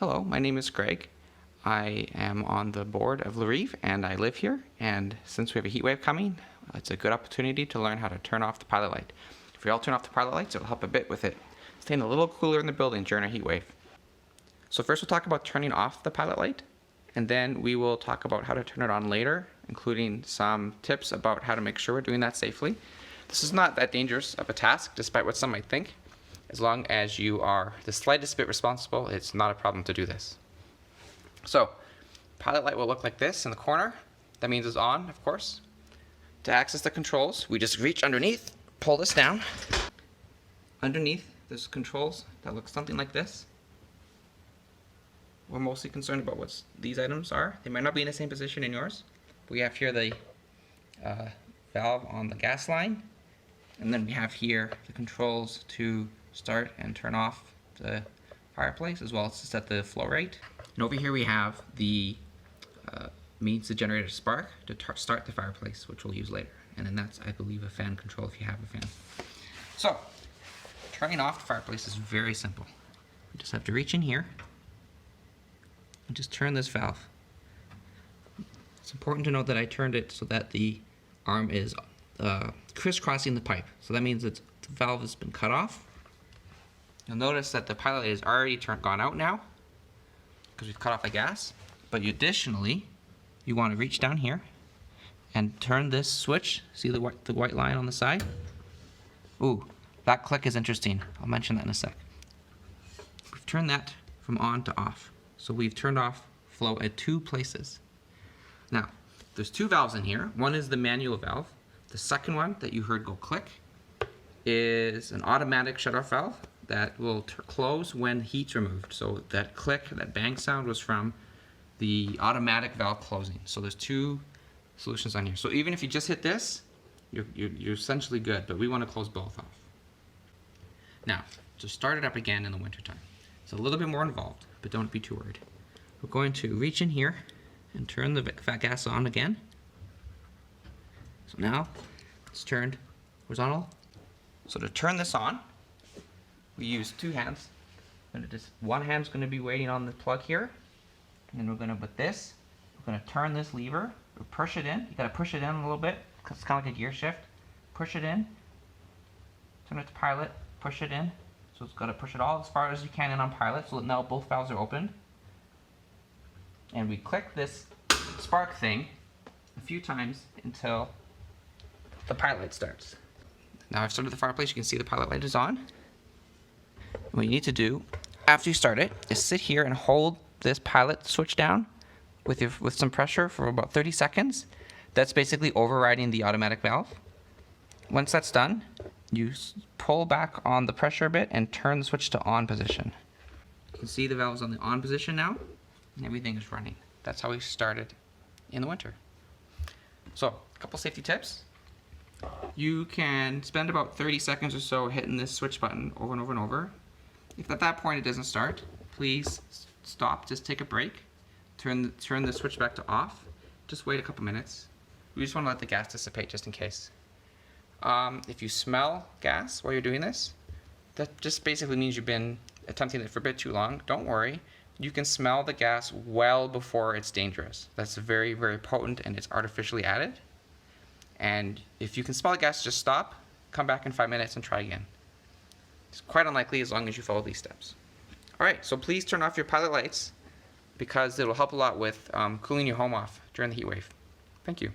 Hello, my name is Greg. I am on the board of Larive and I live here, and since we have a heat wave coming, it's a good opportunity to learn how to turn off the pilot light. If we all turn off the pilot lights, it'll help a bit with it staying a little cooler in the building during a heat wave. So first we'll talk about turning off the pilot light, and then we will talk about how to turn it on later, including some tips about how to make sure we're doing that safely. This is not that dangerous of a task, despite what some might think. As long as you are the slightest bit responsible, it's not a problem to do this. So, pilot light will look like this in the corner. That means it's on, of course. To access the controls, we just reach underneath, pull this down. Underneath, there's controls that look something like this. We're mostly concerned about what these items are. They might not be in the same position in yours. We have here the valve on the gas line, and then we have here the controls to start and turn off the fireplace, as well as to set the flow rate. And over here we have the means to generate a spark to start the fireplace, which we'll use later. And then that's, I believe, a fan control if you have a fan. So, turning off the fireplace is very simple. You just have to reach in here and just turn this valve. It's important to note that I turned it so that the arm is crisscrossing the pipe. So that means that the valve has been cut off. You'll notice that the pilot light is already gone out now because we've cut off the gas. But additionally, you want to reach down here and turn this switch. See the white line on the side? Ooh, that click is interesting. I'll mention that in a sec. We've turned that from on to off. So we've turned off flow at 2 places. Now, there's 2 valves in here. One is the manual valve. The second one that you heard go click is an automatic shut-off valve that will close when heat's removed. So that click, that bang sound was from the automatic valve closing. So there's 2 solutions on here. So even if you just hit this, you're essentially good, but we want to close both off. Now, to start it up again in the wintertime, it's a little bit more involved, but don't be too worried. We're going to reach in here and turn the gas on again. So now it's turned horizontal. So to turn this on, we use 2 hands. One hand's going to be waiting on the plug here, and then we're going to put this. We're going to turn this lever, or push it in. You got to push it in a little bit because it's kind of like a gear shift. Push it in. Turn it to pilot. Push it in. So it's got to push it all as far as you can in on pilot. So that now both valves are open. And we click this spark thing a few times until the pilot light starts. Now I've started the fireplace. You can see the pilot light is on. What you need to do after you start it is sit here and hold this pilot switch down with some pressure for about 30 seconds. That's basically overriding the automatic valve. Once that's done, you pull back on the pressure a bit and turn the switch to on position. You can see the valve's on the on position now, and everything is running. That's how we started in the winter. So, a couple safety tips. You can spend about 30 seconds or so hitting this switch button over and over and over. If at that point it doesn't start, please stop, just take a break, turn the switch back to off, just wait a couple minutes. We just want to let the gas dissipate just in case. If you smell gas while you're doing this, that just basically means you've been attempting it for a bit too long. Don't worry, you can smell the gas well before it's dangerous. That's very, very potent and it's artificially added. And if you can smell the gas, just stop, come back in 5 minutes and try again. It's quite unlikely as long as you follow these steps. Alright, so please turn off your pilot lights because it'll help a lot with cooling your home off during the heat wave. Thank you.